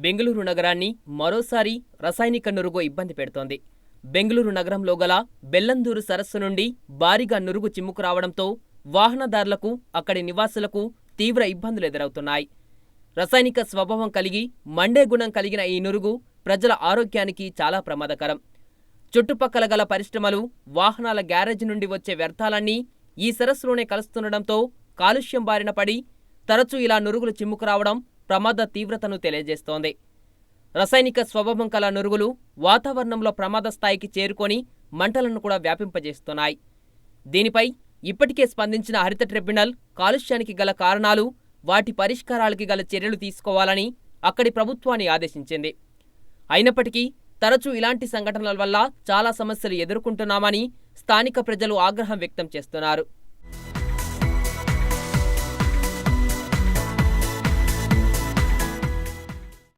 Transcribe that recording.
బెంగళూరు నగరాన్ని మరోసారి రసాయనిక నురుగు ఇబ్బంది పెడుతోంది. బెంగళూరు నగరంలో గల బెల్లందూరు సరస్సు నుండి భారీగా నురుగు చిమ్ముకు రావడంతో వాహనదారులకు, అక్కడి నివాసులకు తీవ్ర ఇబ్బందులు ఎదురవుతున్నాయి. రసాయనిక స్వభావం కలిగి మండే గుణం కలిగిన ఈ నురుగు ప్రజల ఆరోగ్యానికి చాలా ప్రమాదకరం. చుట్టుపక్కల గల పరిశ్రమలు, వాహనాల గ్యారేజ్ నుండి వచ్చే వ్యర్థాలన్నీ ఈ సరస్సులోనే కలుస్తుండటంతో కాలుష్యం బారిన పడి తరచూ ఇలా నురుగులు చిమ్ముకు రావడం ప్రమాద తీవ్రతను తెలియజేస్తోంది. రసాయనిక స్వభావం కల నురుగులు వాతావరణంలో ప్రమాద స్థాయికి చేరుకొని మంటలను కూడా వ్యాపింపజేస్తున్నాయి. దీనిపై ఇప్పటికే స్పందించిన హరిత ట్రిబ్యునల్ కాలుష్యానికి గల కారణాలు, వాటి పరిష్కారాలకి గల చర్యలు తీసుకోవాలని అక్కడి ప్రభుత్వాన్ని ఆదేశించింది. అయినప్పటికీ తరచూ ఇలాంటి సంఘటనల వల్ల చాలా సమస్యలు ఎదుర్కొంటున్నామని స్థానిక ప్రజలు ఆగ్రహం వ్యక్తం చేస్తున్నారు.